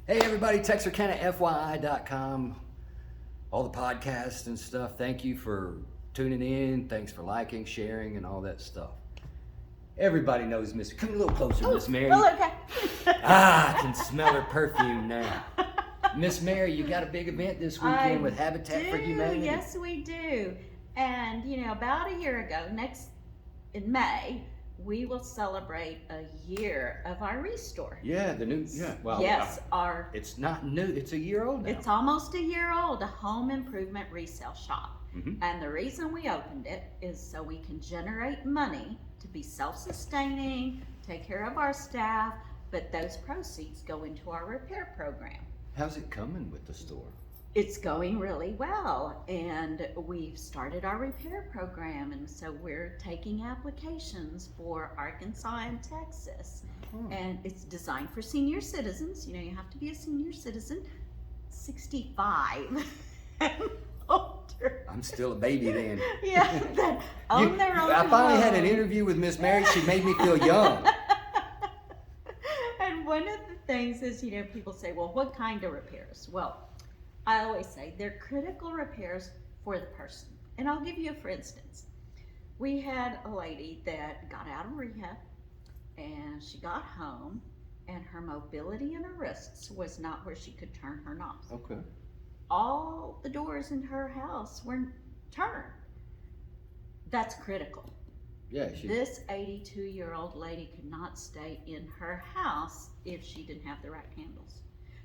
Hey everybody, TexarkanaFYI.com, all the podcasts and stuff. Thank you for tuning in. Thanks for liking, sharing, and all that stuff. Everybody knows Miss. Come a little closer, Miss Mary. Well, okay. I can smell her perfume now. Miss Mary, you got a big event this weekend with Habitat for Humanity. Yes, we do. And about a year ago, in May, we will celebrate a year of our Restore. Yeah, the new. Yeah, well, yes, it's not new. It's a year old now. It's almost a year old. A home improvement resale shop. Mm-hmm. And the reason we opened it is so we can generate money to be self-sustaining, take care of our staff, but those proceeds go into our repair program. How's it coming with the store? It's going really well, and we've started our repair program, and so we're taking applications for Arkansas and Texas. And it's designed for senior citizens. You have to be a senior citizen, 65 and older. I'm still a baby then. Yeah, that own their own I finally had an home. interview with Miss Mary. She made me feel young. And one of the things is, people say, well, what kind of repairs? Well, I always say they're critical repairs for the person. And I'll give you for instance. We had a lady that got out of rehab and she got home and her mobility in her wrists was not where she could turn her knobs. Okay. All the doors in her house were turned. That's critical. Yeah, This 82-year-old lady could not stay in her house if she didn't have the right handles.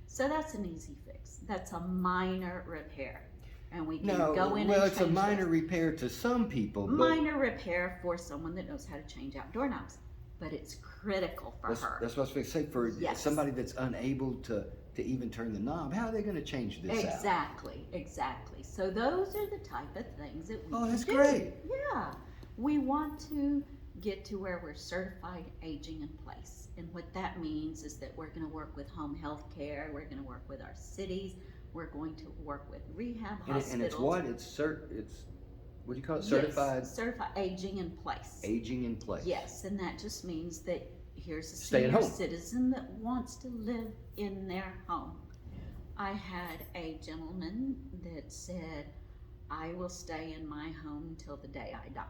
So that's an easy fix. That's a minor repair. And we can go in and it's a change minor those. repair to some people. But Minor repair for someone that knows how to change out doorknobs. But it's critical for her. That's what I was going to say. For Yes. somebody that's unable to even turn the knob, how are they going to change this out? Exactly. So those are the type of things that we Oh, can that's do. great. Yeah. We want to get to where we're certified aging in place. And what that means is that we're going to work with home health care, we're going to work with our cities, we're going to work with rehab hospitals. And it's what? It's what do you call it? Certified? Yes, certified aging in place. Aging in place. Yes, and that just means that here's a Stay at senior home. citizen that wants to live in their home. I had a gentleman that said, I will stay in my home until the day I die.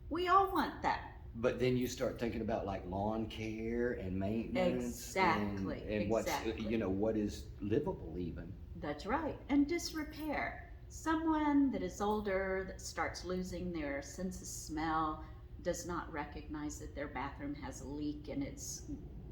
We all want that. But then you start thinking about like lawn care and maintenance. Exactly, And what's, exactly. what is livable even. That's right. And disrepair. Someone that is older, that starts losing their sense of smell, does not recognize that their bathroom has a leak and it's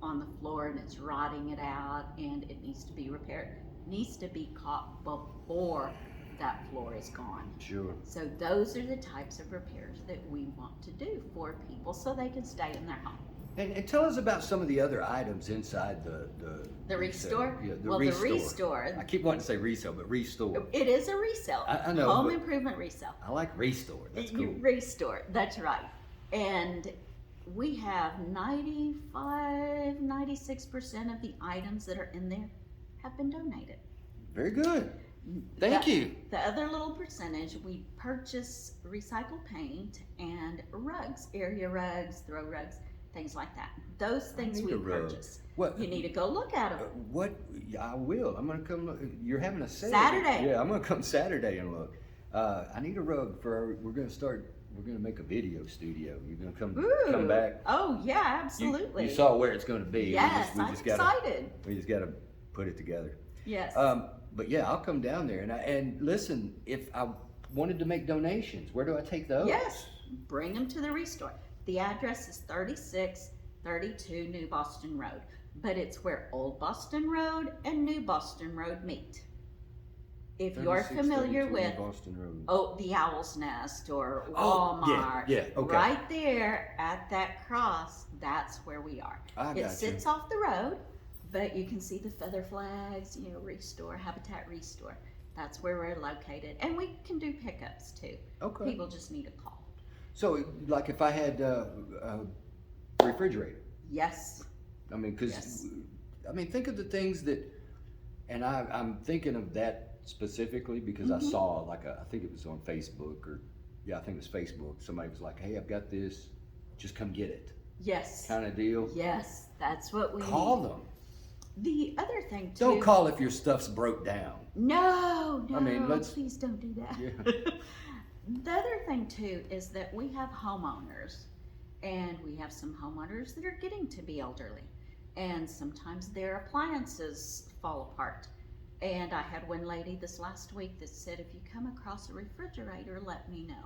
on the floor and it's rotting it out and it needs to be repaired. It needs to be caught before that floor is gone. Sure. So those are the types of repairs that we want to do for people so they can stay in their home. And tell us about some of the other items inside the Restore? Yeah, the Well, Restore. the Restore. I keep wanting to say resale, but Restore. It is a resale. I know, Home but- improvement resale. I like Restore. That's cool. Restore, that's right. And we have 96% of the items that are in there have been donated. Very good. Thank you. The other little percentage, we purchase recycled paint and rugs, area rugs, throw rugs, things like that. Those things need we a rug. purchase. What? You need to go look at them. What? I will. I'm gonna come look. You're having a sale. Saturday. Yeah, I'm gonna come Saturday and look. I need a rug for. We're gonna make a video studio. You're gonna come back. Oh yeah, absolutely. You saw where it's gonna be. Yes, we I'm just excited. We just gotta put it together. Yes. But yeah, I'll come down there and listen. If I wanted to make donations, where do I take those? Yes, bring them to the Restore. The address is 3632 New Boston Road, but it's where Old Boston Road and New Boston Road meet. If you're 3632 familiar with Boston Road. the Owl's Nest or Oh, Walmart, yeah, okay. right there at that cross, that's where we are. I It got sits off the road, but you can see the feather flags, Restore, Habitat Restore. That's where we're located. And we can do pickups too. Okay. People just need a call. So, like, if I had a refrigerator, Yes. I mean, because Yes. think of the things that, and I'm thinking of that specifically because I saw I think it was on Facebook I think it was Facebook. Somebody was like, "Hey, I've got this, just come get it," Yes. kind of deal. Yes, that's what we Call need. them. The other thing too. Don't call if your stuff's broke down. No, no. I mean, please don't do that. Yeah. The other thing too is that we have homeowners, and we have some homeowners that are getting to be elderly, and sometimes their appliances fall apart. And I had one lady this last week that said, if you come across a refrigerator, let me know.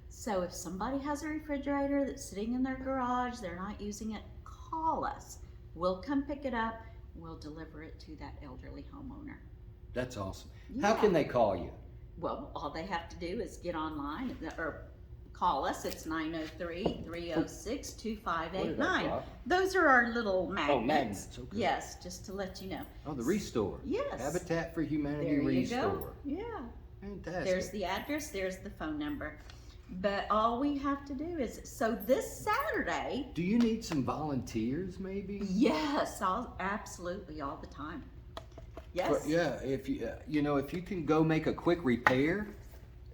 So if somebody has a refrigerator that's sitting in their garage, they're not using it, call us. We'll come pick it up. We'll deliver it to that elderly homeowner. That's awesome. How Yeah. can they call you? Well, all they have to do is get online or call us. It's 903-306-2589. Those are our little magnets. Oh, magnets. Okay. Yes, just to let you know. Oh, the Restore. Yes. Habitat for Humanity There you Restore. go. Yeah. Fantastic. There's the address, there's the phone number. But all we have to do is, so this Saturday, Do you need some volunteers, maybe? yes, absolutely all the time. Yes. Yeah, if you if you can go make a quick repair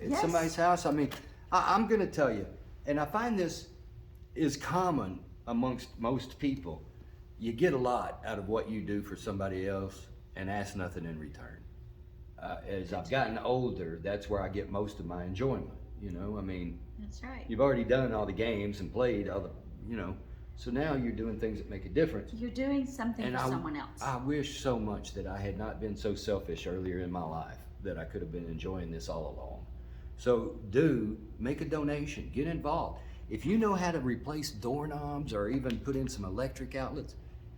at Yes. somebody's house. I mean, I'm going to tell you, and I find this is common amongst most people. You get a lot out of what you do for somebody else and ask nothing in return. As I've gotten older, that's where I get most of my enjoyment. I mean, That's right. you've already done all the games and played all the, so now you're doing things that make a difference. You're doing something for someone else. I wish so much that I had not been so selfish earlier in my life, that I could have been enjoying this all along. So make a donation, get involved. If you know how to replace doorknobs or even put in some electric outlets,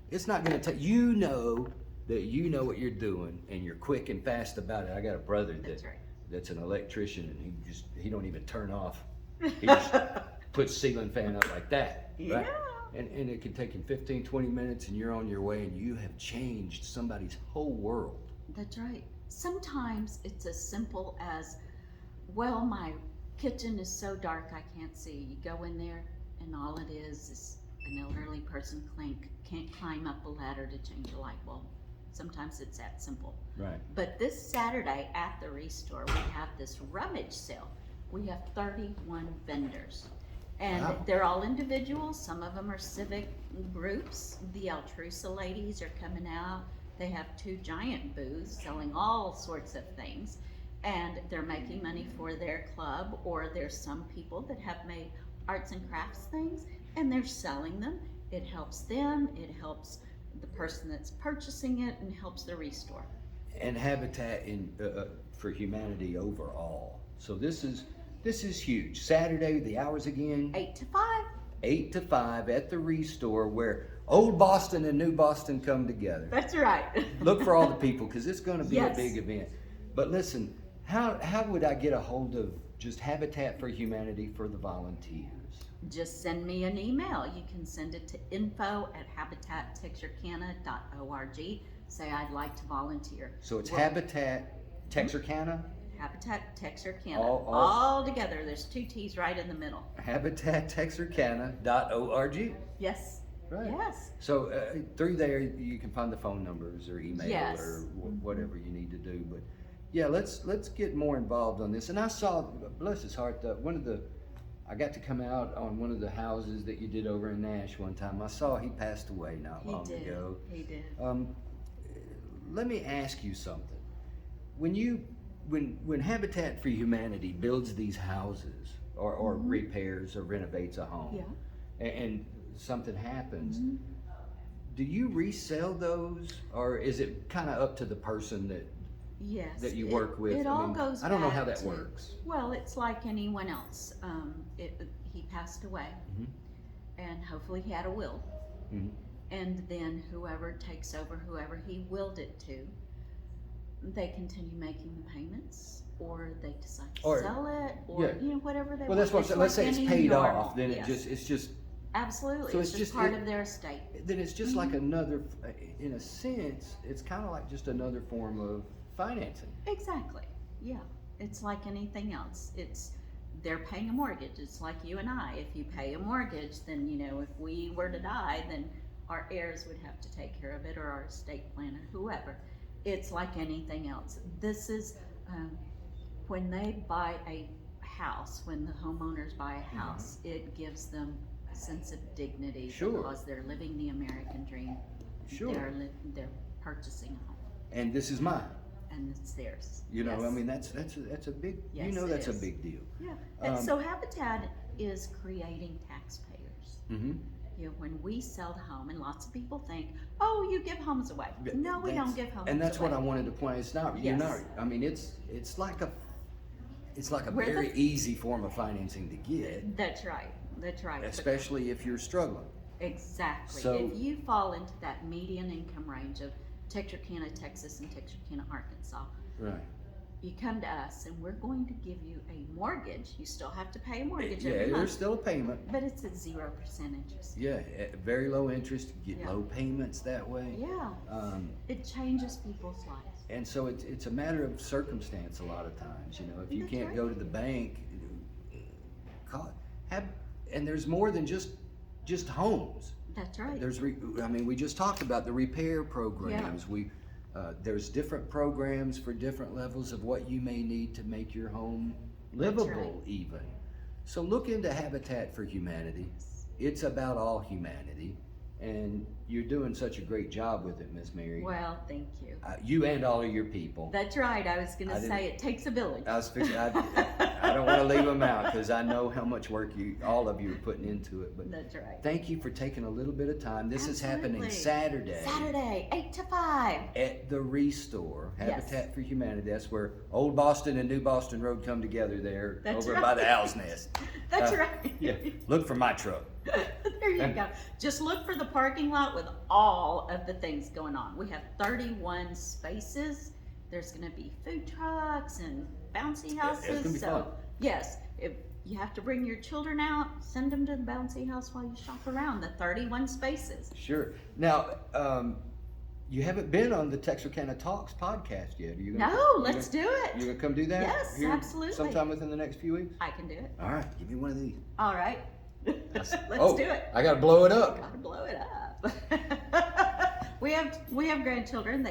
it's not going to take, that you know what you're doing and you're quick and fast about it. I got a brother That's right. that's an electrician, and he don't even turn off. He just puts ceiling fan up like that. Yeah. Right? And it can take him 15, 20 minutes, and you're on your way, and you have changed somebody's whole world. That's right. Sometimes it's as simple as, well, my kitchen is so dark I can't see. You go in there, and all it is an elderly person can't climb up a ladder to change a light bulb. Sometimes it's that simple. Right. But this Saturday at the Restore, we have this rummage sale. We have 31 vendors. And Wow. they're all individuals. Some of them are civic groups. The Altrusa ladies are coming out. They have 2 giant booths selling all sorts of things. And they're making money for their club, or there's some people that have made arts and crafts things and they're selling them. It helps them, it helps the person that's purchasing it, and helps the Restore. And Habitat for Humanity overall. So this is huge. Saturday, the hours again? 8 to 5. 8 to 5 at the Restore, where Old Boston and New Boston come together. That's right. Look for all the people, because it's going to be Yes. a big event. But listen, how would I get a hold of just Habitat for Humanity for the volunteers? Just send me an email. You can send it to info@habitattexarkana.org. Say I'd like to volunteer. So it's Well, Habitat Texarkana? Habitat Texarkana. All- All together. There's 2 T's right in the middle. HabitatTexarkana.org. Yes. Right. Yes. So through there, you can find the phone numbers or email Yes. or whatever you need to do. But yeah, let's get more involved on this. And I saw, bless his heart, I got to come out on one of the houses that you did over in Nash one time. I saw he passed away not He long did. ago. He did. Let me ask you something. When Habitat for Humanity builds these houses or repairs or renovates a home, Yeah. and something happens, Mhm. do you resell those, or is it kind of up to the person Yes. that you work with? It I all mean, goes I don't know back how that to- works. Well, it's like anyone else. He passed away, Mhm. and hopefully he had a will. Mhm. And then whoever takes over, whoever he willed it to, they continue making the payments, or they decide to Or- sell it, or yeah. whatever they Well, want. that's what I'm It's saying. Let's say like it's any paid normal- off, then yes. it's just Absolutely. so it's it's just just- part it- of their estate. then it's just like another, in a sense, it's kind of like just another form of financing. Exactly. Yeah. It's like anything else. They're paying a mortgage. It's like you and I. If you pay a mortgage, then if we were to die, then our heirs would have to take care of it, or our estate planner, whoever. It's like anything else. This is when they buy a house, when the homeowners buy a house, it gives them a sense of dignity Sure. because they're living the American dream. Sure. They're purchasing a home. and this is mine. And it's theirs. You know, Yes. I mean, that's a big. Yes, you know, it that's a is. big deal. Yeah. And Um, so Habitat is creating taxpayers. Mm-hmm. You know, when we sell the home, and lots of people think, oh, you give homes away. Yeah, No, we that's- don't give homes away. And that's what I wanted to point out. It's not, you're Yes. not, I mean, it's like a We're the- very easy form of financing to get, That's right. That's right. especially if you're struggling. Exactly. So- If you fall into that median income range of Texarkana, Texas, and Texarkana, Arkansas, Right. you come to us and we're going to give you a mortgage. You still have to pay a mortgage Yeah, every there's month, still a payment. but it's at 0% interest. Yeah, very low interest, get Yeah. low payments that way. Yeah. It changes people's lives. And so it's a matter of circumstance a lot of times, you know, if you That's can't right. go to the bank, and there's more than just homes. That's right. I mean, we just talked about the repair programs. There's different programs for different levels of what you may need to make your home livable, right. even. So look into Habitat for Humanity. It's about all humanity, and you're doing such a great job with it, Miss Mary. Well, thank you. You and all of your people. That's right. I was going I to didn't- say it takes a village. I was figuring, I don't want to leave them out because I know how much work all of you are putting into it. But That's right. thank you for taking a little bit of time. This is happening Absolutely. Saturday, 8 to 5. at the Restore, Yes. Habitat for Humanity. That's where Old Boston and New Boston Road come together there, That's over right. by the Owl's Nest. That's Uh, right. Yeah, look for my truck. There you go. Just look for the parking lot with all of the things going on. We have 31 spaces. There's going to be food trucks and bouncy houses. it's gonna be fun. Yes, if you have to bring your children out, send them to the bouncy house while you shop around the 31 spaces. Sure. Now, you haven't been on the Texarkana Talks podcast yet. Are you gonna, No, let's do You it. gonna come do that? Yes, here absolutely. Sometime within the next few weeks. I can do it. All right, give me one of these. All right. Let's do it. I gotta blow it up. Gotta blow it up. We have grandchildren. They